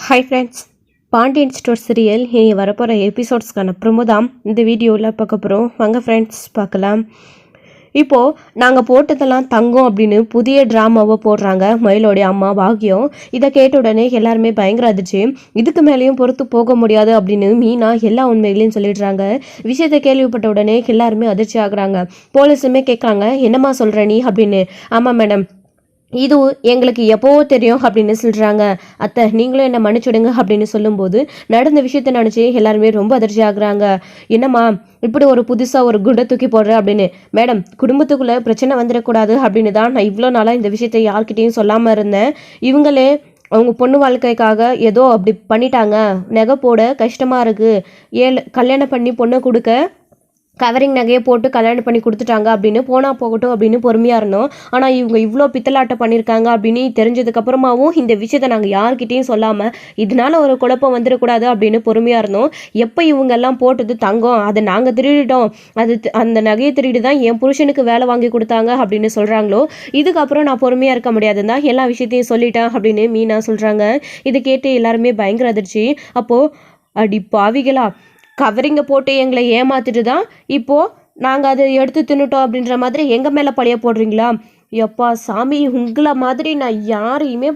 Hi friends, Pandian store serial இனி வரப்போகிற எபிசோட்ஸ்க்கான promo தான் இந்த வீடியோவில் பார்க்க போகிறோம். வாங்க ஃப்ரெண்ட்ஸ் பார்க்கலாம். இப்போது நாங்கள் போட்டதெல்லாம் தங்கம் அப்படின்னு புதிய ட்ராமாவை போடுறாங்க மயிலோடைய அம்மா பாக்யம். இதை கேட்ட உடனே எல்லாருமே பயங்கர அதிர்ச்சி. இதுக்கு மேலேயும் பொறுத்து போக முடியாது அப்படின்னு மீனா எல்லா உண்மைகளையும் சொல்லிடுறாங்க. விஷயத்தை கேள்விப்பட்ட உடனே எல்லாருமே அதிர்ச்சி ஆகுறாங்க. போலீஸுமே கேட்குறாங்க, என்னம்மா சொல்கிற நீ அப்படின்னு. ஆமாம் மேடம், இது எங்களுக்கு எப்போவோ தெரியும் அப்படின்னு சொல்கிறாங்க. அத்தை, நீங்களும் என்னை மன்னிச்சுடுங்க அப்படின்னு சொல்லும்போது நடந்த விஷயத்த நினச்சி எல்லாருமே ரொம்ப அதிர்ச்சி ஆகுறாங்க. என்னம்மா இப்படி ஒரு புதுசாக ஒரு குண்டை தூக்கி போடுற அப்படின்னு. மேடம், குடும்பத்துக்குள்ளே பிரச்சனை வந்துடக்கூடாது அப்படின்னு தான் நான் இவ்வளோ நாளாக இந்த விஷயத்தை யார்கிட்டையும் சொல்லாமல் இருந்தேன். இவங்களே அவங்க பொண்ணு வாழ்க்கைக்காக ஏதோ அப்படி பண்ணிட்டாங்க, நகை போட கஷ்டமாக இருக்குது, கல்யாணம் பண்ணி பொண்ணை கொடுக்க கவரிங் நகையை போட்டு கல்யாணம் பண்ணி கொடுத்துட்டாங்க அப்படின்னு போனால் போகட்டும் அப்படின்னு பொறுமையாக இருந்தோம். ஆனால் இவங்க இவ்வளோ பித்தலாட்டம் பண்ணியிருக்காங்க அப்படின்னு தெரிஞ்சதுக்கப்புறமாவும் இந்த விஷயத்தை நாங்கள் யார்கிட்டையும் சொல்லாமல் இதனால ஒரு குழப்பம் வந்துடக்கூடாது அப்படின்னு பொறுமையாக இருந்தோம். எப்போ இவங்கெல்லாம் போட்டது தங்கம், அதை நாங்கள் திருடிட்டோம், அந்த நகையை திருடி தான் என் புருஷனுக்கு வேலை வாங்கி கொடுத்தாங்க அப்படின்னு சொல்கிறாங்களோ, இதுக்கப்புறம் நான் பொறுமையாக இருக்க முடியாதுன்னு தான் எல்லா விஷயத்தையும் சொல்லிட்டேன் அப்படின்னு மீனா சொல்கிறாங்க. இதை கேட்டு எல்லாருமே பயங்கர அதிர்ச்சி. அப்போது அடி பாவிகளா, கவரிங்கை போட்டு எங்களை ஏமாத்திட்டு தான் இப்போது நாங்கள் அதை எடுத்து தின்னுட்டோம் அப்படின்ற மாதிரி எங்கள் மேலே பழைய போடுறீங்களா? எப்பா சாமி, உங்களை மாதிரி நான் யாரையுமே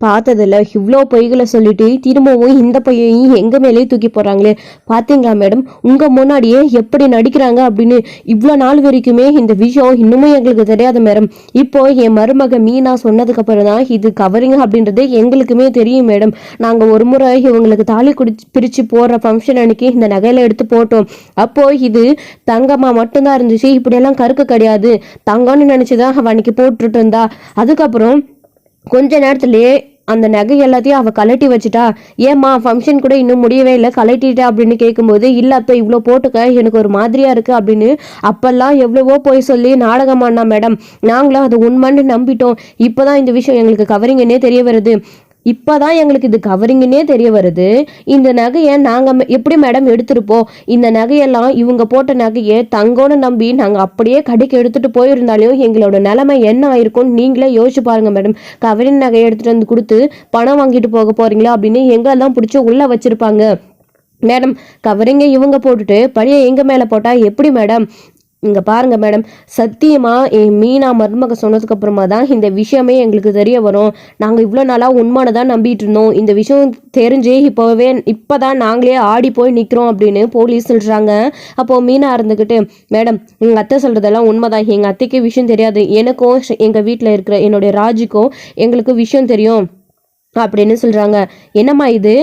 பார்த்ததில்ல. இவ்வளோ பொய்களை சொல்லிட்டு திரும்பவும் இந்த பையனையும் எங்கள் மேலேயே தூக்கி போடுறாங்களே. பார்த்தீங்களா மேடம், உங்கள் முன்னாடியே எப்படி நடிக்கிறாங்க அப்படின்னு. இவ்வளோ நாள் வரைக்குமே இந்த விஷயம் இன்னுமும் எங்களுக்கு தெரியாது மேடம். இப்போ என் மருமக மீனா சொன்னதுக்கப்புறம் தான் இது கவரிங் அப்படின்றது எங்களுக்குமே தெரியும் மேடம். நாங்கள் ஒரு முறை இவங்களுக்கு தாலி பிரித்து போடுற ஃபங்க்ஷன் அன்னைக்கு இந்த நகையில எடுத்து போட்டோம். அப்போது இது தங்கமாக மட்டும்தான் இருந்துச்சு, இப்படியெல்லாம் கருக்கு கிடையாது, தங்கம்னு நினச்சி தான் அவள் அன்னைக்கு போட்டுட்டு இருந்தா. அதுக்கப்புறம் கொஞ்ச நேரத்துலேயே அந்த நகை எல்லாத்தையும் அவள் கலட்டி வச்சுட்டா. ஏம்மா, ஃபங்க்ஷன் கூட இன்னும் முடியவே இல்லை, கலட்டிட்டா அப்படின்னு கேட்கும்போது, இல்லை அப்போ இவ்வளோ போட்டுக்க, எனக்கு ஒரு மாதிரியாக இருக்குது அப்படின்னு அப்போல்லாம் எவ்வளவோ போய் சொல்லி நாடகமானா மேடம். நாங்களும் அது உண்மைன்னு நம்பிட்டோம். இப்போ தான் இந்த விஷயம் எங்களுக்கு கவரிங்கன்னே தெரிய வருது. இப்போ தான் எங்களுக்கு இது கவரிங்கன்னே தெரிய வருது. இந்த நகையை நாங்கள் எப்படி மேடம் எடுத்துருப்போம்? இந்த நகையெல்லாம் இவங்க போட்ட நகையை தங்கம்னு நம்பி நாங்கள் அப்படியே கடைக்கு எடுத்துகிட்டு போயிருந்தாலையும் எங்களோட நிலைமை என்ன ஆயிருக்கும்னு நீங்களே யோசிச்சு பாருங்க மேடம். கவரிங் நகையை எடுத்துகிட்டு வந்து கொடுத்து பணம் வாங்கிட்டு போக போகிறீங்களா அப்படின்னு எங்களெல்லாம் பிடிச்சி உள்ளே வச்சுருப்பாங்க மேடம். கவரிங்கை இவங்க போட்டுட்டு பழைய எங்கள் மேலே போட்டால் எப்படி மேடம்? இங்கே பாருங்கள் மேடம், சத்தியமாக என் மீனா மருமக சொன்னதுக்கு அப்புறமா தான் இந்த விஷயமே எங்களுக்கு தெரிய வரும். நாங்கள் இவ்வளோ நாளாக உண்மையானதான் நம்பிட்டு இருந்தோம். இந்த விஷயம் தெரிஞ்சு இப்போ தான் நாங்களே ஆடி போய் நிற்கிறோம் அப்படின்னு போலீஸ் சொல்கிறாங்க. அப்போது மீனா இருந்துக்கிட்டு, மேடம் எங்கள் அத்தை சொல்கிறதெல்லாம் உண்மைதான், எங்கள் அத்தைக்கு விஷயம் தெரியாது, எனக்கும் எங்கள் வீட்டில் இருக்கிற என்னுடைய ராஜுக்கும் எங்களுக்கு விஷயம் தெரியும் அப்படின்னு சொல்கிறாங்க. என்னம்மா இது,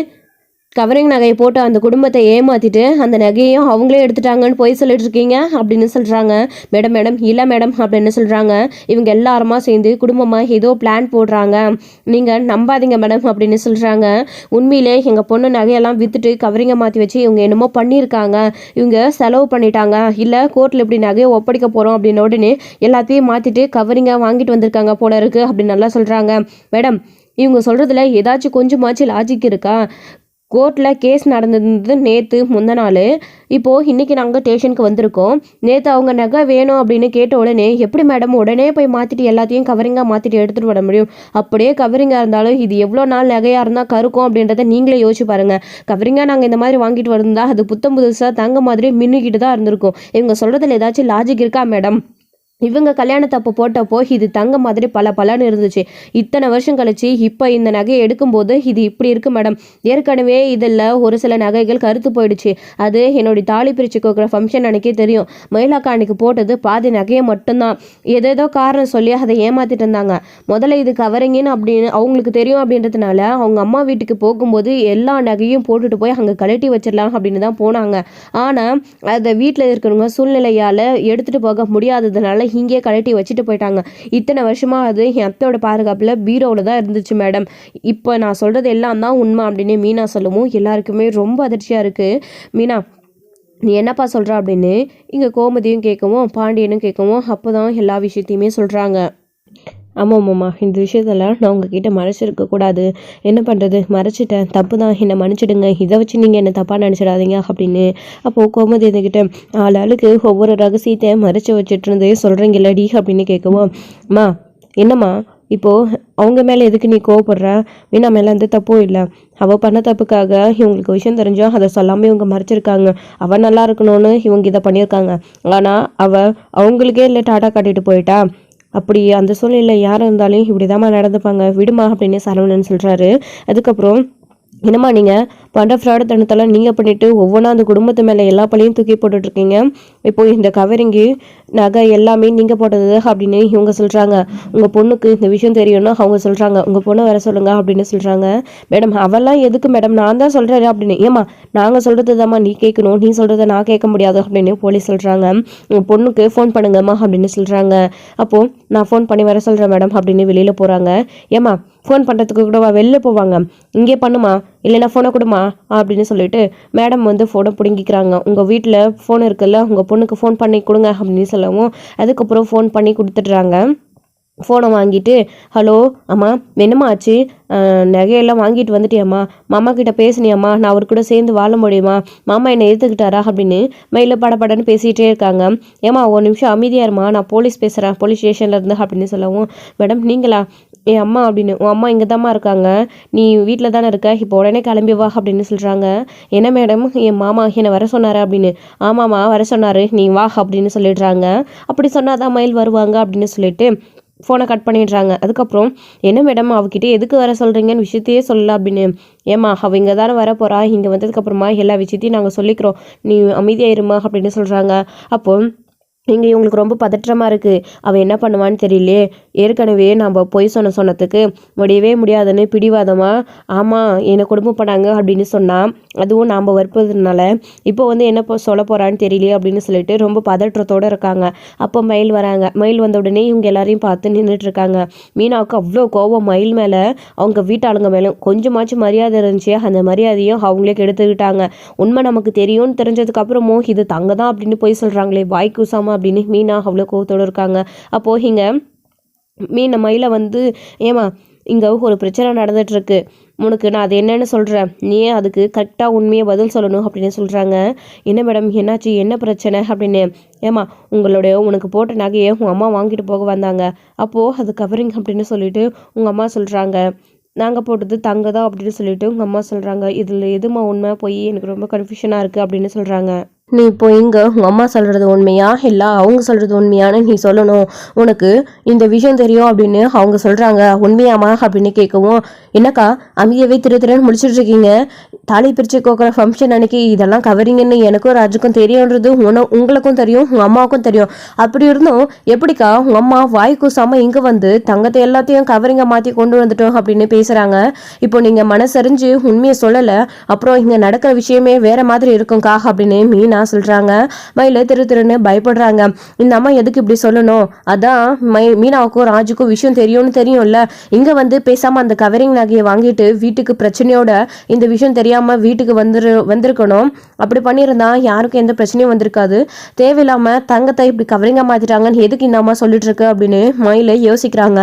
கவரிங் நகையை போட்டு அந்த குடும்பத்தை ஏமாற்றிட்டு அந்த நகையையும் அவங்களே எடுத்துட்டாங்கன்னு போய் சொல்லிட்டு இருக்கீங்க அப்படின்னு சொல்கிறாங்க. மேடம் இல்லை மேடம் அப்படின்னு சொல்கிறாங்க. இவங்க எல்லாருமா சேர்ந்து குடும்பமாக ஏதோ பிளான் போடுறாங்க, நீங்கள் நம்பாதீங்க மேடம் அப்படின்னு சொல்கிறாங்க. உண்மையிலே எங்கள் பொண்ணு நகையெல்லாம் விற்றுட்டு கவரிங்கை மாற்றி வச்சு இவங்க என்னமோ பண்ணியிருக்காங்க, இவங்க செலவு பண்ணிட்டாங்க, இல்லை கோர்ட்டில் இப்படி நகையை ஒப்படைக்க போகிறோம் அப்படின்னு உடனே எல்லாத்தையும் மாற்றிட்டு கவரிங்கை வாங்கிட்டு வந்திருக்காங்க போல இருக்குது அப்படின்னு நல்லா சொல்கிறாங்க. மேடம், இவங்க சொல்கிறதுல ஏதாச்சும் கொஞ்சமாச்சும் லாஜிக் இருக்கா? கோர்ட்டில் கேஸ் நடந்தது நேற்று முந்த நாள். இப்போது இன்றைக்கி நாங்கள் ஸ்டேஷனுக்கு வந்திருக்கோம். நேற்று அவங்க நகை வேணும் அப்படின்னு கேட்ட உடனே எப்படி மேடம் உடனே போய் மாற்றிட்டு எல்லாத்தையும் கவரிங்காக மாற்றிட்டு எடுத்துகிட்டு வர முடியும்? அப்படியே கவரிங்காக இருந்தாலும் இது எவ்வளோ நாள் நகையாக இருந்தால் கருக்கும் அப்படின்றத நீங்களே யோசிச்சு பாருங்கள். கவரிங்காக நாங்கள் இந்த மாதிரி வாங்கிட்டு வந்திருந்தா அது புத்தம் புதுசாக தங்க மாதிரி மின்னுக்கிட்டு தான் இருந்திருக்கும். இவங்க சொல்கிறதுல ஏதாச்சும் லாஜிக் இருக்கா மேடம்? இவங்க கல்யாணத்தப்போ போட்டப்போ இது தங்க மாதிரி பலன்னு இருந்துச்சு. இத்தனை வருஷம் கழிச்சு இப்போ இந்த நகையை எடுக்கும்போது இது இப்படி இருக்கு மேடம். ஏற்கனவே இதில் ஒரு சில நகைகள் கருத்து போயிடுச்சு. அது என்னுடைய தாலி பிரிச்சு கோக்கிற ஃபங்க்ஷன் அன்னைக்கே தெரியும். மயிலாக்கா அன்னைக்கு போட்டது பாதி நகையை மட்டும்தான். ஏதேதோ காரணம் சொல்லி அதை ஏமாத்திட்டு இருந்தாங்க. முதல்ல இது கவரிங்கன்னு அப்படின்னு அவங்களுக்கு தெரியும் அப்படின்றதுனால அவங்க அம்மா வீட்டுக்கு போகும்போது எல்லா நகையும் போட்டுட்டு போய் அங்கே கழட்டி வச்சிடலாம் அப்படின்னு தான் போனாங்க. ஆனால் அதை வீட்டில் இருக்கிறவங்க சூழ்நிலையால் எடுத்துகிட்டு போக முடியாததுனால இங்கே கழட்டி வச்சுட்டு போயிட்டாங்க. இத்தனை வருஷமாக அது என் அத்தையோட பாதுகாப்பில் பீரோவில் தான் இருந்துச்சு மேடம். இப்போ நான் சொல்கிறது எல்லாம் தான் உண்மை அப்படின்னு மீனா சொல்லவும் எல்லாருக்குமே ரொம்ப அதிர்ச்சியாக இருக்குது. மீனா, நீ என்னப்பா சொல்கிற அப்படின்னு இங்கே கோமதியும் கேட்கவும் பாண்டியனும் கேட்கவும் அப்போ தான் எல்லா விஷயத்தையுமே சொல்கிறாங்க. ஆமாம்மாம்மா, இந்த விஷயத்தெல்லாம் நான் உங்ககிட்ட மறைச்சிருக்கக்கூடாது, என்ன பண்ணுறது, மறைச்சிட்டேன், தப்பு தான், என்னை மன்னிச்சிடுங்க, இதை வச்சு நீங்கள் என்னை தப்பாக நினச்சிடாதீங்க அப்படின்னு. அப்போது கோமதி என்கிட்ட ஆளுக்கு ஒவ்வொரு ரகசியத்தை மறைச்சி வச்சுட்டு இருந்து சொல்கிறீங்களடி அப்படின்னு கேட்கவும், அம்மா என்னம்மா இப்போது அவங்க மேலே எதுக்கு நீ கோவப்படுற? மீனா மேலே எந்த தப்பும் இல்லை. அவள் பண்ண தப்புக்காக இவங்களுக்கு விஷயம் தெரிஞ்சோம் அதை சொல்லாமல் இவங்க மறைச்சிருக்காங்க. அவள் நல்லா இருக்கணும்னு இவங்க இதை பண்ணியிருக்காங்க. ஆனால் அவங்களுக்கே இல்லை டாட்டா காட்டிட்டு போயிட்டா. அப்படி அந்த சூழ்நிலை யார் இருந்தாலும் இப்படி நடந்துப்பாங்க, விடுமா அப்படின்னு சரவணன் சொல்கிறாரு. அதுக்கப்புறம் என்னம்மா நீங்கள் பண்ணுற ஃப்ராடு தனத்தெல்லாம் நீங்கள் பண்ணிவிட்டு ஒவ்வொன்றா அந்த குடும்பத்து மேலே எல்லா பழியும் தூக்கி போட்டுட்ருக்கீங்க. இப்போ இந்த கவரிங்கு நகை எல்லாமே நீங்கள் போட்டது அப்படின்னு இவங்க சொல்கிறாங்க. உங்கள் பொண்ணுக்கு இந்த விஷயம் தெரியும்னு அவங்க சொல்கிறாங்க. உங்கள் பொண்ணை வர சொல்லுங்கள் அப்படின்னு சொல்கிறாங்க. மேடம் அவெல்லாம் எதுக்கு மேடம், நான் தான் சொல்கிறேன் அப்படின்னு. ஏம்மா நாங்கள் சொல்கிறது தாம்மா நீ கேட்கணும், நீ சொல்கிறத நான் கேட்க முடியாது அப்படின்னு போலீஸ் சொல்கிறாங்க. உங்கள் பொண்ணுக்கு ஃபோன் பண்ணுங்கம்மா அப்படின்னு சொல்கிறாங்க. அப்போது நான் ஃபோன் பண்ணி வர சொல்கிறேன் மேடம் அப்படின்னு வெளியில் போகிறாங்க. ஏம்மா ஃபோன் பண்ணுறதுக்கு கூடவா வெளில போவாங்க, இங்கே பண்ணுமா இல்லைன்னா ஃபோனை கொடுமா அப்படின்னு சொல்லிட்டு மேடம் வந்து ஃபோனை பிடுங்கிக்கிறாங்க. உங்கள் வீட்டில் ஃபோன் இருக்குல்ல, உங்கள் பொண்ணுக்கு ஃபோன் பண்ணி கொடுங்க அப்படின்னு சொல்லவும் அதுக்கப்புறம் ஃபோன் பண்ணி கொடுத்துட்றாங்க. ஃபோனை வாங்கிட்டு ஹலோ அம்மா என்னம்மா ஆச்சு, நகையெல்லாம் வாங்கிட்டு வந்துட்டியாம்மா, மாமா கிட்ட பேசுனியாம்மா, நான் அவர் கூட சேர்ந்து வாழ முடியுமா, மாமா என்னை எடுத்துக்கிட்டாரா அப்படின்னு மெயிலில் படப்படன்னு பேசிகிட்டே இருக்காங்க. ஏம்மா ஒரு நிமிஷம் அமைதியாக இருமா, நான் போலீஸ் பேசுகிறேன், போலீஸ் ஸ்டேஷனில் இருந்து அப்படின்னு சொல்லவும் மேடம் நீங்களா, என் அம்மா அப்படின்னு, உன் அம்மா இங்கே தாம்மா இருக்காங்க, நீ வீட்டில் தானே இருக்க, இப்போ உடனே கிளம்பி வா அப்படின்னு சொல்கிறாங்க. என்ன மேடம் என் மாமா என்னை வர சொன்னார் அப்படின்னு. ஆமாம்மா வர சொன்னார், நீ வா அப்படின்னு சொல்லிடுறாங்க. அப்படி சொன்னாதான் மயில் வருவாங்க அப்படின்னு சொல்லிட்டு ஃபோனை கட் பண்ணிடுறாங்க. அதுக்கப்புறம் என்ன மேடம் அவகிட்ட எதுக்கு வர சொல்கிறீங்கன்னு விஷயத்தையே சொல்லலாம் அப்படின்னு. ஏம்மா அவள் இங்கே தானே வர போகிறா, இங்கே வந்ததுக்கப்புறமா எல்லா விஷயத்தையும் நாங்கள் சொல்லிக்கிறோம், நீ அமைதியாக இருமா அப்படின்னு சொல்கிறாங்க. அப்போது இங்கே இவங்களுக்கு ரொம்ப பதற்றமாக இருக்குது. அவள் என்ன பண்ணுவான்னு தெரியலையே, ஏற்கனவே நம்ம பொய் சொன்னதுக்கு முடியவே முடியாதுன்னு பிடிவாதமாக ஆமாம் என்னை குடும்பம் பண்ணாங்க அப்படின்னு சொன்னால் அதுவும் நாம் வற்புறதுனால இப்போ வந்து என்ன சொல்ல போகிறான்னு தெரியலையே அப்படின்னு சொல்லிட்டு ரொம்ப பதற்றத்தோடு இருக்காங்க. அப்போ மயில் வராங்க. மயில் வந்த உடனே இவங்க எல்லாரையும் பார்த்து நின்றுட்டுருக்காங்க. மீனாவுக்கு அவ்வளோ கோபம் மயில் மேலே, அவங்க வீட்டாளுங்க மேலே கொஞ்சமாச்சும் மரியாதை இருந்துச்சு, அந்த மரியாதையும் அவங்களே கெடுத்துக்கிட்டாங்க. உண்மை நமக்கு தெரியும்னு தெரிஞ்சதுக்கு அப்புறமும் இது தங்க தான் அப்படின்னு போய் சொல்கிறாங்களே வாய்க்கு உசாம அப்படின்னு மீனா அவ்வளோ கோவத்தோடு இருக்காங்க. அப்போது இங்கே மயில வந்து ஏமா இங்கே ஒரு பிரச்சனை நடந்துகிட்ருக்கு, உனக்கு நான் அது என்னன்னு சொல்கிறேன், நீ அதுக்கு கரெக்டாக உண்மையை பதில் சொல்லணும் அப்படின்னு சொல்கிறாங்க. என்ன மேடம் என்னாச்சு, என்ன பிரச்சனை அப்படின்னு. ஏமா உனக்கு போட்ட நகையை உங்கள் அம்மா வாங்கிட்டு போக வந்தாங்க, அப்போது அது கவரிங் அப்படின்னு சொல்லிட்டு உங்கள் அம்மா சொல்கிறாங்க. நாங்கள் போட்டது தங்க தான் அப்படின்னு சொல்லிட்டு உங்கள் அம்மா சொல்கிறாங்க. இதில் எதுமா உண்மை போய் எனக்கு ரொம்ப கன்ஃபியூஷனாக இருக்குது அப்படின்னு சொல்கிறாங்க. நீ இப்போ இங்கே உங்கள் அம்மா சொல்கிறது உண்மையா இல்லை அவங்க சொல்கிறது உண்மையானு நீ சொல்லணும், உனக்கு இந்த விஷயம் தெரியும் அப்படின்னு அவங்க சொல்கிறாங்க, உண்மையாமா அப்படின்னு கேட்கவும் என்னக்கா அமைதியவே திருன்னு முடிச்சுட்ருக்கீங்க, தாலி பிரித்து கோக்கிற ஃபங்க்ஷன் அன்னைக்கு இதெல்லாம் கவரிங்கன்னு எனக்கும் ராஜுக்கும் தெரியுன்றது உங்களுக்கும் தெரியும் உங்கள் அம்மாவுக்கும் தெரியும், அப்படி இருந்தும் எப்படிக்கா உங்கள் அம்மா வாய்க்கு சாம இங்கே வந்து தங்கத்தை எல்லாத்தையும் கவரிங்கை மாற்றி கொண்டு வந்துட்டோம் அப்படின்னு பேசுகிறாங்க. இப்போ நீங்கள் மனசறிஞ்சு உண்மையை சொல்லலை, அப்புறம் இங்கே நடக்கிற விஷயமே வேற மாதிரி இருக்கும்க்கா அப்படின்னு மீனா சொல்றாங்க. மயில திருன்னு பயப்படுறாங்க. இந்த அம்மா எதுக்கு இப்படி சொல்லணும், அதான் மீனாவுக்கும் ராஜுக்கும் விஷயம் தெரியும்னு தெரியும்ல, இங்க வந்து பேசாம அந்த கவரிங் நகையை வாங்கிட்டு வீட்டுக்கு பிரச்சனையோட இந்த விஷயம் தெரியாம வீட்டுக்கு வந்திருக்கணும். அப்படி பண்ணியிருந்தா யாருக்கும் எந்த பிரச்சனையும் வந்திருக்காது. தேவையில்லாம தங்கத்தை இப்படி கவரிங்கா மாத்திட்டாங்கன்னு எதுக்கு இந்த அம்மா சொல்லிட்டு இருக்கு அப்படின்னு மயில யோசிக்கிறாங்க.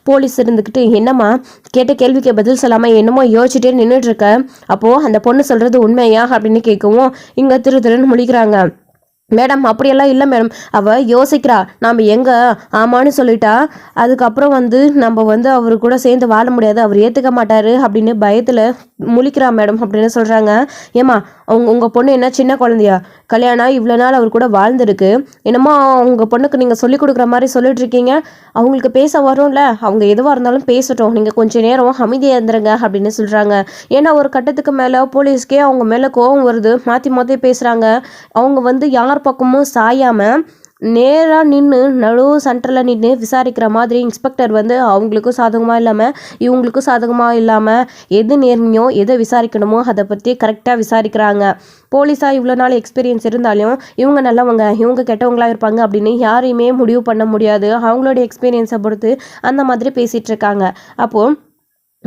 போலீஸ் இருந்துக்கிட்டு என்னம்மா கேட்ட கேள்விக்கு பதில் சொல்லாம என்னமோ யோசிச்சுட்டே நின்றுட்டு இருக்க, அப்போ அந்த பொண்ணு சொல்றது உண்மையா அப்படின்னு கேட்கவும் இங்க திருன்னு முழிக்கிறாங்க. மேடம் அப்படியெல்லாம் இல்லை மேடம், அவள் யோசிக்கிறா, நாம் எங்கே ஆமான்னு சொல்லிட்டா அதுக்கப்புறம் வந்து நம்ம வந்து அவரு கூட சேர்ந்து வாழ முடியாது, அவர் ஏற்றுக்க மாட்டார் அப்படின்னு பயத்தில் முழிக்கிறா மேடம் அப்படின்னு சொல்கிறாங்க. ஏம்மா உங்கள் பொண்ணு என்ன சின்ன குழந்தையா, கல்யாணம் இவ்வளோ நாள் அவர் கூட வாழ்ந்துருக்கு, என்னமோ உங்கள் பொண்ணுக்கு நீங்கள் சொல்லிக் கொடுக்குற மாதிரி சொல்லிட்டு இருக்கீங்க, அவங்களுக்கு பேச வரும்ல, அவங்க எதுவாக இருந்தாலும் பேசட்டும், நீங்கள் கொஞ்சம் நேரம் அமைதியாக இருந்துருங்க அப்படின்னு சொல்கிறாங்க. ஏன்னா ஒரு கட்டத்துக்கு மேலே போலீஸ்க்கே அவங்க மேலே கோபம் வருது, மாற்றி மாற்றி பேசுகிறாங்க. அவங்க வந்து யார் பக்கமும் சாயாமல் நேராக நின்று நடு சென்டரில் நின்று விசாரிக்கிற மாதிரி இன்ஸ்பெக்டர் வந்து அவங்களுக்கும் சாதகமாக இல்லாமல் இவங்களுக்கும் சாதகமாக இல்லாமல் எது நேர்மையோ எதை விசாரிக்கணுமோ அதை பற்றி கரெக்டாக விசாரிக்கிறாங்க. போலீஸாக இவ்வளோ நாள் எக்ஸ்பீரியன்ஸ் இருந்தாலும் இவங்க நல்லவங்க இவங்க கெட்டவங்களாக இருப்பாங்க அப்படின்னு யாரையுமே முடிவு பண்ண முடியாது, அவங்களோட எக்ஸ்பீரியன்ஸை பொறுத்து அந்த மாதிரி பேசிகிட்டு இருக்காங்க. அப்போது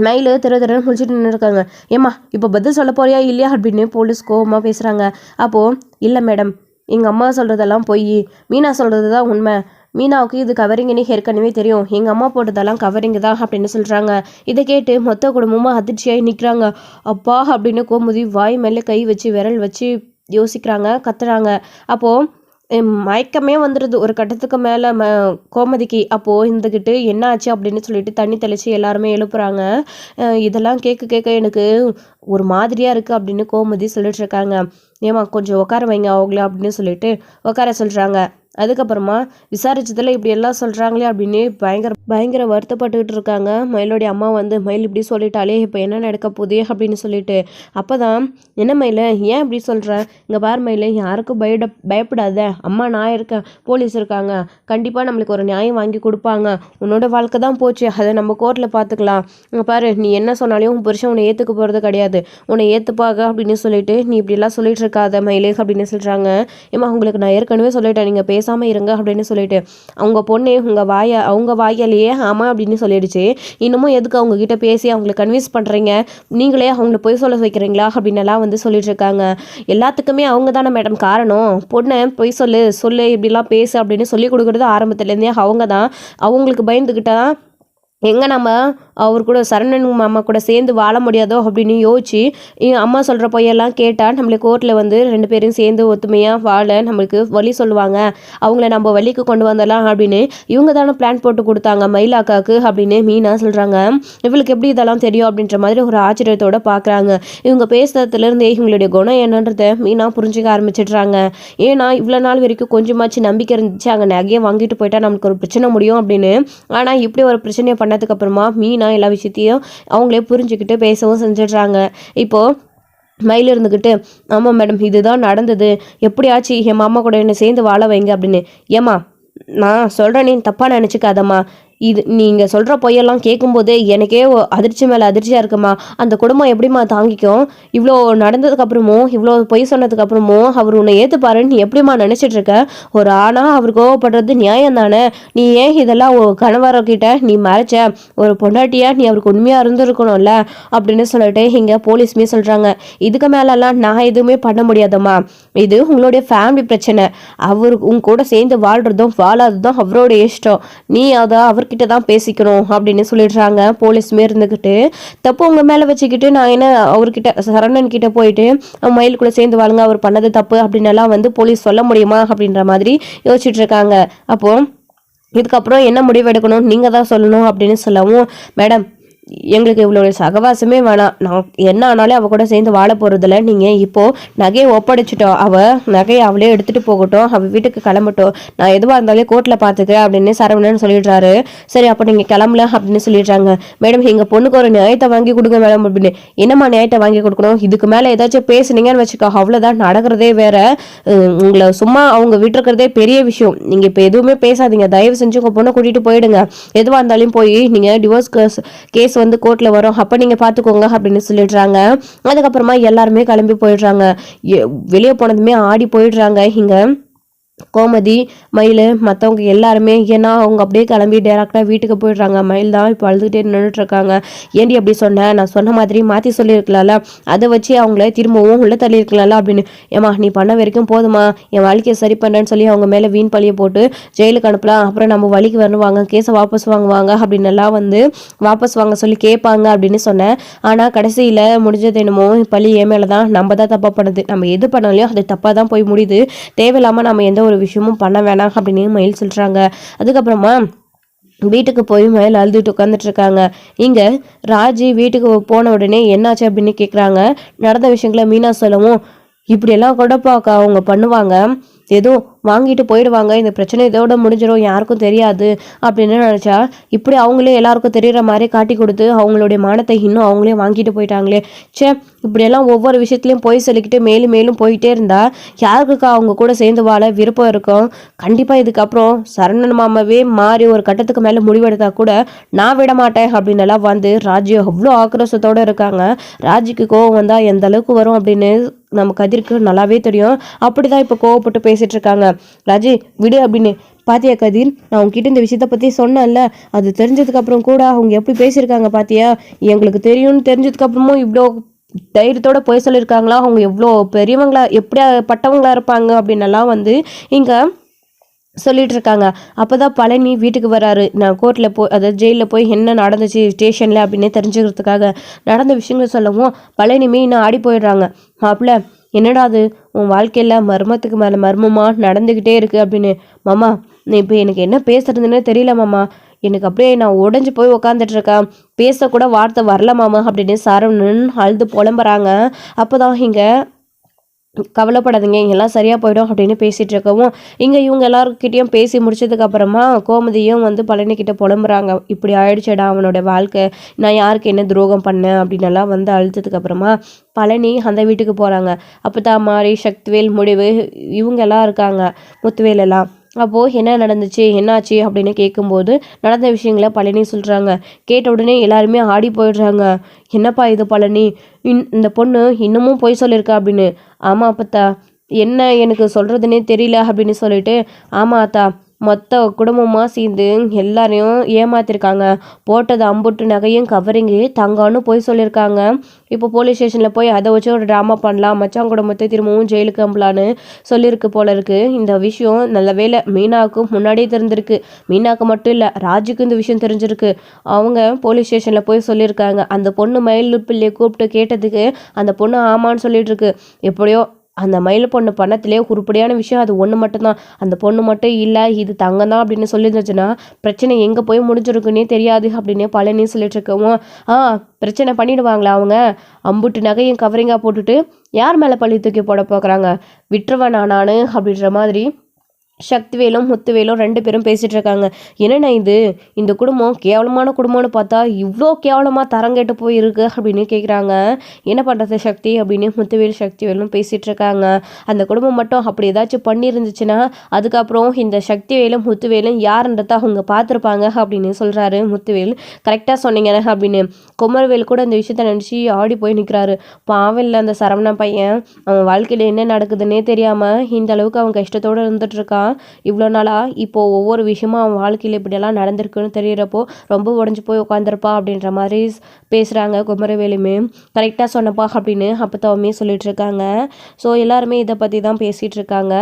மயில் திருன்னு முடிச்சுட்டு நின்று இருக்காங்க. ஏம்மா இப்போ பதில் சொல்ல போறியா இல்லையா அப்படின்னு போலீஸ் கோவமாக பேசுகிறாங்க. அப்போது இல்லை மேடம், எங்கள் அம்மா சொல்கிறதெல்லாம் பொய், மீனா சொல்கிறது தான் உண்மை, மீனாவுக்கு இது கவரிங்கன்னு ஏற்கனவே தெரியும், எங்கள் அம்மா போட்டதெல்லாம் கவரிங்கு தான் அப்படின்னு சொல்கிறாங்க. இதை கேட்டு மொத்த குடும்பமாக அதிர்ச்சியாகி நிற்கிறாங்க. அப்பா அப்படின்னு கோமுதி வாய் மேலே கை வச்சு விரல் வச்சு யோசிக்கிறாங்க, கத்துறாங்க. அப்போது மயக்கமே வந்துடுது ஒரு கட்டத்துக்கு மேலே கோமதிக்கு. அப்போது இருந்துக்கிட்டு என்ன ஆச்சு அப்படின்னு சொல்லிட்டு தண்ணி தெளித்து எல்லாருமே எழுப்புறாங்க. இதெல்லாம் கேட்க கேட்க எனக்கு ஒரு மாதிரியாக இருக்குது அப்படின்னு கோமதி சொல்லிட்டு இருக்காங்க. ஏமா கொஞ்சம் உட்கார வைங்க அவங்கள அப்படின்னு சொல்லிட்டு உட்கார சொல்கிறாங்க. அதுக்கப்புறமா விசாரிச்சதில் இப்படி எல்லாம் சொல்கிறாங்களே அப்படின்னு பயங்கர வருத்தப்பட்டுக்கிட்டு இருக்காங்க. மயிலோடைய அம்மா வந்து மயில் இப்படி சொல்லிட்டாலே இப்போ என்ன நடக்க போகுது அப்படின்னு சொல்லிட்டு அப்போ தான் என்ன மயில் ஏன் இப்படி சொல்கிறேன், இங்கே பார் மயில் யாருக்கும் பயப்படாத, அம்மா நான் இருக்கேன், போலீஸ் இருக்காங்க, கண்டிப்பாக நம்மளுக்கு ஒரு நியாயம் வாங்கி கொடுப்பாங்க, உன்னோட வாழ்க்கை தான் போச்சு, அதை நம்ம கோர்ட்டில் பார்த்துக்கலாம், இங்கே பாரு நீ என்ன சொன்னாலையும் உன் புருஷன் உன்னை ஏற்றுக்க போகிறது கிடையாது, உன்னை ஏற்றுப்பாங்க அப்படின்னு சொல்லிட்டு நீ இப்படிலாம் சொல்லிட்டு இருக்காத மயிலே அப்படின்னு சொல்கிறாங்க. ஏமா உங்களுக்கு நான் ஏற்கனவே சொல்லிட்டேன் நீங்கள் பேசாமல் இருங்க அப்படின்னு சொல்லிட்டு அவங்க பொண்ணு அவங்க வாயாலேயே ஆமாம் அப்படின்னு சொல்லிடுச்சு. இன்னமும் எதுக்கு அவங்க கிட்ட பேசி அவங்களை கன்வின்ஸ் பண்ணுறீங்க, நீங்களே அவங்கள பொய் சொல்ல வைக்கிறீங்களா அப்படின்னு எல்லாம் வந்து சொல்லிட்டு இருக்காங்க. எல்லாத்துக்குமே அவங்க தானே மேடம் காரணம், பொண்ணை பொய் சொல்லு இப்படிலாம் பேசு அப்படின்னு சொல்லி கொடுக்குறது ஆரம்பத்துலேருந்தே அவங்க தான். அவங்களுக்கு பயந்துக்கிட்டா எங்கே நம்ம அவர் கூட சரவணன் மாமா கூட சேர்ந்து வாழ முடியாதோ அப்படின்னு யோசிச்சு அம்மா சொல்கிற பொய்யெல்லாம் கேட்டால் நம்மளுக்கு கோர்ட்டில் வந்து 2 பேரும் சேர்ந்து ஒத்துமையாக வாழ நம்மளுக்கு வழி சொல்லுவாங்க, அவங்கள நம்ம வழிக்கு கொண்டு வந்துடலாம் அப்படின்னு இவங்க தானே பிளான் போட்டு கொடுத்தாங்க மயிலாக்காவுக்கு அப்படின்னு மீனா சொல்கிறாங்க. இவளுக்கு எப்படி இதெல்லாம் தெரியும் அப்படின்ற மாதிரி ஒரு ஆச்சரியத்தோடு பார்க்குறாங்க. இவங்க பேசுறதுலேருந்தே இவங்களுடைய குணம் என்னன்றதை மீனா புரிஞ்சுக்க ஆரம்பிச்சிடுறாங்க. ஏன்னா இவ்வளோ நாள் வரைக்கும் கொஞ்சமாச்சு நம்பிக்கை இருந்துச்சு, அங்கே நகையை வாங்கிட்டு போயிட்டா நமக்கு ஒரு பிரச்சனை முடியும் அப்படின்னு. ஆனால் இப்படி ஒரு பிரச்சனையை பண்ணதுக்கப்புறமா மீனா எல்லா விஷயத்தையும் அவங்களே புரிஞ்சுக்கிட்டு பேசவும் செஞ்சிடுறாங்க. இப்போது மயில் இருந்துக்கிட்டு ஆமாம் மேடம் இதுதான் நடந்தது, எப்படியாச்சு என் மாமா கூட என்னை சேர்ந்து வாழ வைங்க அப்படின்னு. ஏம்மா நான் சொல்கிறேன், நீ தப்பாக நினச்சிக்காதம்மா, இது நீங்கள் சொல்கிற பொய்யெல்லாம் கேட்கும்போது எனக்கே அதிர்ச்சி மேலே அதிர்ச்சியாக இருக்குமா, அந்த குடும்பம் எப்படிம்மா தாங்கிக்கும், இவ்வளோ நடந்ததுக்கப்புறமும் இவ்வளோ பொய் சொன்னதுக்கப்புறமும் அவர் உன்னை ஏற்றுப்பாருன்னு நீ எப்படிம்மா நினச்சிட்ருக்க, ஒரு ஆனால் அவர் கோவப்படுறது நியாயம் தானே, நீ ஏன் இதெல்லாம் கணவர்கிட்ட நீ மறைச்ச, ஒரு பொண்டாட்டியாக நீ அவருக்கு உண்மையாக இருந்திருக்கணும்ல அப்படின்னு சொல்லிட்டு இங்கே போலீஸுமே சொல்கிறாங்க. இதுக்கு மேலெல்லாம் நான் எதுவுமே பண்ண முடியாதம்மா, இது உங்களுடைய ஃபேமிலி பிரச்சனை, உங்க கூட சேர்ந்து வாழ்கிறதும் வாழாததும் அவரோட இஷ்டம், நீ அதை அவர்கிட்ட தான் பேசிக்கணும் அப்படின்னு சொல்லிடுறாங்க. போலீஸுமே இருந்துக்கிட்டு தப்பு உங்கள் மேலே வச்சுக்கிட்டு நான் என்ன அவர்கிட்ட சரவணன் கிட்ட போயிட்டு மயில் கூட சேர்ந்து வாழுங்க அவர் பண்ணது தப்பு அப்படின்னு எல்லாம் வந்து போலீஸ் சொல்ல முடியுமா அப்படின்ற மாதிரி யோசிச்சுட்டு இருக்காங்க. அப்போது இதுக்கப்புறம் என்ன முடிவு எடுக்கணும் நீங்கள் தான் சொல்லணும் அப்படின்னு சொல்லவும், மேடம் எங்களுக்கு இவ்வளோ சகவாசமே வேணாம், நான் என்ன ஆனாலும் அவள் கூட சேர்ந்து வாழ போகிறதில்ல, நீங்கள் இப்போது நகையை ஒப்படைச்சிட்டோம், அவள் நகையை அவளே எடுத்துகிட்டு போகட்டும், அவள் வீட்டுக்கு கிளம்பட்டும், நான் எதுவாக இருந்தாலே கோர்ட்டில் பார்த்துக்கிறேன் அப்படின்னு சரவணன் சொல்லிடுறாரு. சரி அப்போ நீங்கள் கிளம்பல அப்படின்னு சொல்லிடுறாங்க. மேடம் எங்கள் பொண்ணுக்கு ஒரு நியாயத்தை வாங்கி கொடுங்க மேடம் அப்படின்னு. என்னம்மா நியாயத்தை வாங்கி கொடுக்கணும், இதுக்கு மேலே ஏதாச்சும் பேசுனீங்கன்னு வச்சுக்கோ அவ்வளோதான், நடக்கிறதே வேற, உங்களை சும்மா அவங்க விட்டுருக்கிறதே பெரிய விஷயம், நீங்கள் இப்போ எதுவுமே பேசாதீங்க, தயவு செஞ்சு உங்கள் பொண்ணை கூட்டிகிட்டு போயிடுங்க, எதுவாக இருந்தாலும் போய் நீங்கள் டிவோர்ஸ் கேஸ் வந்து கோர்ட்டில் வரும், அப்போ நீங்கள் பார்த்துக்கோங்க அப்படின்னு சொல்லிடுறாங்க. அதுக்கப்புறமா எல்லாருமே கிளம்பி போயிடுறாங்க. வெளியே போனதுமே ஆடி போயிடுறாங்க. இங்கே கோமதி மயில் மற்றவங்க எல்லாருமே, ஏன்னா அவங்க அப்படியே கிளம்பி டேரெக்டாக வீட்டுக்கு போயிடுறாங்க. மயில் தான் இப்போ அழுதுகிட்டே நின்றுட்டுருக்காங்க. ஏண்டி அப்படி சொன்னேன், நான் சொன்ன மாதிரி மாற்றி சொல்லியிருக்கலாம்ல, அதை வச்சு அவங்கள திரும்பவும் உள்ளே தள்ளியிருக்கலாம்ல அப்படின்னு. ஏமா நீ பண்ண வரைக்கும் போதுமா, என் வாழ்க்கையை சரி பண்ணுறேன்னு சொல்லி அவங்க மேலே வீண் பழியை போட்டு ஜெயிலுக்கு அனுப்பலாம், அப்புறம் நம்ம வழிக்கு வருவாங்க, கேஸை வாபஸ் வாங்குவாங்க அப்படின்னு எல்லாம் வந்து வாபஸ் வாங்க சொல்லி கேட்பாங்க அப்படின்னு சொன்னேன். ஆனால் கடைசியில் முடிஞ்சது என்னமோ பழி ஏன் மேலே தான், நம்ம தான் தப்பாக பண்ணுது, நம்ம எது பண்ணலையோ அது தப்பாக தான் போய் முடியுது, தேவையில்லாமல் நம்ம எந்த ஒரு விஷயமும் பண்ண வேணாம் அப்படின்னு மயில் சொல்கிறாங்க. அதுக்கப்புறமா வீட்டுக்கு போய் மயில் அழுதுட்டு உட்காந்துட்டு இருக்காங்க. இங்கே ராஜி வீட்டுக்கு போன உடனே என்னாச்சு அப்படின்னு கேட்குறாங்க. நடந்த விஷயங்களை மீனா சொல்லவும், இப்படியெல்லாம் கூட பார்க்க அவங்க பண்ணுவாங்க, ஏதோ வாங்கிட்டு போயிடுவாங்க, இந்த பிரச்சனை இதோட முடிஞ்சிடும், யாருக்கும் தெரியாது அப்படின்னு நினச்சா இப்படி அவங்களே எல்லாருக்கும் தெரிகிற மாதிரி காட்டி கொடுத்து அவங்களுடைய மானத்தை இன்னும் அவங்களே வாங்கிட்டு போயிட்டாங்களே. இப்படியெல்லாம் ஒவ்வொரு விஷயத்துலையும் போய் சொல்லிக்கிட்டு மேலும் மேலும் போயிட்டே இருந்தால் யாருக்குக்கா அவங்க கூட சேர்ந்து வாழ விருப்பம் இருக்கும். கண்டிப்பாக இதுக்கப்புறம் சரவணன் மாமாவே மாறி ஒரு கட்டத்துக்கு மேலே முடிவெடுத்தா கூட நான் விட மாட்டேன் அப்படின்னு எல்லாம் வந்து ராஜி அவ்வளோ ஆக்ரோஷத்தோடு இருக்காங்க. ராஜிக்கு கோவம் வந்தால் எந்த அளவுக்கு வரும் அப்படின்னு நம்ம கதிருக்கு நல்லாவே தெரியும். அப்படிதான் இப்போ கோவப்பட்டு பேசிட்டு இருக்காங்க. ராஜி விடு அப்படின்னு. பாத்தியா கதிர், நான் உங்ககிட்ட இந்த விஷயத்த பற்றி சொன்னேன்ல, அது தெரிஞ்சதுக்கப்புறம் கூட அவங்க எப்படி பேசியிருக்காங்க பாத்தியா, எங்களுக்கு தெரியும்னு தெரிஞ்சதுக்கப்புறமும் இவ்வளோ தைரியத்தோட போய் சொல்லியிருக்காங்களா, அவங்க எவ்வளோ பெரியவங்களா எப்படி பட்டவங்களா இருப்பாங்க அப்படின்னலாம் வந்து இங்கே சொல்லிட்டு இருக்காங்க. அப்போதான் பழனி வீட்டுக்கு வராரு. நான் கோர்ட்டில் அதாவது ஜெயிலில் போய் என்ன நடந்துச்சு ஸ்டேஷனில் அப்படின்னு தெரிஞ்சுக்கிறதுக்காக நடந்த விஷயங்கள் சொல்லவும் பழனி மீன் ஆடி போயிடுறாங்க. மாப்பிள்ள என்னடா அது உன் வாழ்க்கையில் மர்மத்துக்கு மேலே மர்மமாக நடந்துக்கிட்டே இருக்குது அப்படின்னு. மாமா நீ இப்போ எனக்கு என்ன பேசுறதுன்னு தெரியல மாமா, எனக்கு அப்படியே நான் உடஞ்சி போய் உக்காந்துட்டு இருக்கேன், பேசக்கூட வார்த்தை வரல மாமா அப்படின்னு சரவணன் அழுது புலம்புறாங்க. அப்போ தான் இங்கே கவலைப்படாதீங்க எல்லாம் சரியாக போயிடும் அப்படின்னு பேசிகிட்டு இருக்கவும் இவங்க எல்லாருக்கிட்டையும் பேசி முடிச்சதுக்கப்புறமா கோமதியும் வந்து பழனிக்கிட்ட புலம்புறாங்க. இப்படி ஆயிடுச்சடா அவனோட வாழ்க்கை, நான் யாருக்கு என்ன துரோகம் பண்ணேன் அப்படின்னு எல்லாம் வந்து அழுத்ததுக்கப்புறமா பழனி அந்த வீட்டுக்கு போகிறாங்க. அப்போ தான் மாரி சக்திவேல் முடிவு இவங்க எல்லாம் இருக்காங்க, முத்துவேல் எல்லாம். அப்போது என்ன நடந்துச்சு என்னாச்சு அப்படின்னு கேட்கும்போது நடந்த விஷயங்களை பழனி சொல்கிறாங்க. கேட்ட உடனே எல்லாருமே ஆடி போயிடுறாங்க. என்னப்பா இது பழனி, இந்த பொண்ணு இன்னமும் பொய் சொல்லியிருக்கா அப்படின்னு. ஆமாம் அப்பத்தா, என்ன எனக்கு சொல்கிறதுனே தெரியல அப்படின்னு சொல்லிட்டு, ஆமாம் அத்தா மொத்த குடும்பமாக சேர்ந்து எல்லாரையும் ஏமாத்திருக்காங்க, போட்டது அம்புட்டு நகையும் கவரிங்கு தங்கம்னு போய் சொல்லியிருக்காங்க. இப்போ போலீஸ் ஸ்டேஷனில் போய் அதை வச்சு ஒரு ட்ராமா பண்ணலாம், மச்சான் குடும்பத்தை திரும்பவும் ஜெயிலுக்கு அம்பலான்னு சொல்லியிருக்கு போல இருக்குது. இந்த விஷயம் நல்ல வேலை மீனாவுக்கும் முன்னாடியே தெரிஞ்சிருக்கு. மீனாவுக்கு மட்டும் இல்லை, ராஜுக்கு இந்த விஷயம் தெரிஞ்சிருக்கு. அவங்க போலீஸ் ஸ்டேஷனில் போய் சொல்லியிருக்காங்க. அந்த பொண்ணு மயில் பிள்ளையை கூப்பிட்டு கேட்டதுக்கு அந்த பொண்ணு ஆமான்னு சொல்லிட்டு இருக்கு. எப்படியோ அந்த மயில் பொண்ணு பண்ணத்திலே உருப்படியான விஷயம் அது ஒன்று மட்டும்தான். அந்த பொண்ணு மட்டும் இல்லை இது தங்கம் தான் அப்படின்னு சொல்லியிருந்துச்சுன்னா பிரச்சனை எங்கே போய் முடிஞ்சிருக்குன்னே தெரியாது அப்படின்னு பழனி சொல்லிட்டு இருக்கவும், பிரச்சனை பண்ணிடுவாங்களா அவங்க, அம்புட்டு நகையும் கவரிங்காக போட்டுட்டு யார் மேலே பழி தூக்கி போட பார்க்குறாங்க, விட்டுருவேன் நான் அப்படின்ற மாதிரி சக்திவேலும் முத்துவேலும் 2 பேரும் பேசிகிட்டு இருக்காங்க. என்னென்ன இது, இந்த குடும்பம் கேவலமான குடும்பம்னு பார்த்தா இவ்வளோ கேவலமாக தரங்கெட்டு போயிருக்கு அப்படின்னு கேட்குறாங்க. என்ன பண்ணுறது சக்தி அப்படின்னு முத்துவேல் சக்திவேலும் பேசிகிட்டு இருக்காங்க. அந்த குடும்பம் மட்டும் அப்படி ஏதாச்சும் பண்ணியிருந்துச்சுன்னா அதுக்கப்புறம் இந்த சக்திவேலும் முத்துவேலும் யாருன்றத அவங்க பார்த்துருப்பாங்க அப்படின்னு சொல்கிறாரு முத்துவேல். கரெக்டாக சொன்னீங்க அப்படின்னு. குமரவேல் கூட இந்த விஷயத்த நினச்சி ஆடி போய் நிற்கிறாரு. பாவம் இல்லை அந்த சரவண பையன், அவன் வாழ்க்கையில் என்ன நடக்குதுன்னே தெரியாமல் இந்த அளவுக்கு அவன் கஷ்டத்தோடு இருந்துகிட்ருக்கான் இவ்வளோ நாளாக. இப்போது ஒவ்வொரு விஷயமும் அவன் வாழ்க்கையில் இப்படியெல்லாம் நடந்திருக்குன்னு தெரிகிறப்போ ரொம்ப உடஞ்சி போய் உட்காந்துருப்பா அப்படின்ற மாதிரி பேசுகிறாங்க. குமரவேலுமே கரெக்டாக சொன்னப்பா அப்படின்னு அப்பத்தாவுமே சொல்லிட்டு இருக்காங்க. ஸோ எல்லாருமே இதை பற்றி தான் பேசிகிட்டு இருக்காங்க.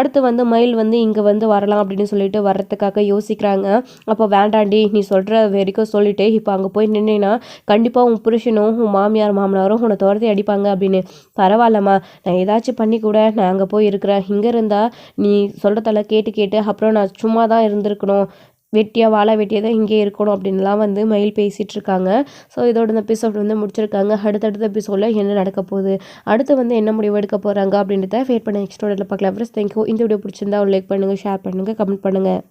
அடுத்து வந்து மயில் வந்து இங்கே வந்து வரலாம் அப்படின்னு சொல்லிட்டு வர்றதுக்காக யோசிக்கிறாங்க. அப்போ வேண்டாண்டி நீ சொல்கிற வரைக்கும் சொல்லிட்டு இப்போ அங்கே போய் நின்னா கண்டிப்பாக உன் புருஷனும் உன் மாமியார் மாமனாரும் உன்னை துரத்தி அடிப்பாங்க அப்படின்னு. பரவாயில்லம்மா நான் ஏதாச்சும் பண்ணி கூட நான் அங்கே போய் இருக்கிறேன், இங்கே இருந்தால் நீ சொல்கிறதெல்லாம் கேட்டு அப்புறம் நான் சும்மா தான் இருந்திருக்கணும், வெட்டியாக வாழை வெட்டியாக தான் இங்கே இருக்கணும் அப்படின்லாம் வந்து மயில் பேசிகிட்டு இருக்காங்க. ஸோ இதோட இந்த எபிசோட் வந்து முடிச்சிருக்காங்க. அடுத்தடுத்த எபிசோடில் என்ன நடக்க போகுது, அடுத்து வந்து என்ன முடிவு எடுக்க போகிறாங்க அப்படின்றத வெயிட் பண்ண நெக்ஸ்ட் வீடியோவில் பார்க்கலாம். Friends thank you. இந்த வீடியோ பிடிச்சிருந்தா ஒரு லைக் பண்ணுங்கள், ஷேர் பண்ணுங்கள், கமெண்ட் பண்ணுங்கள்.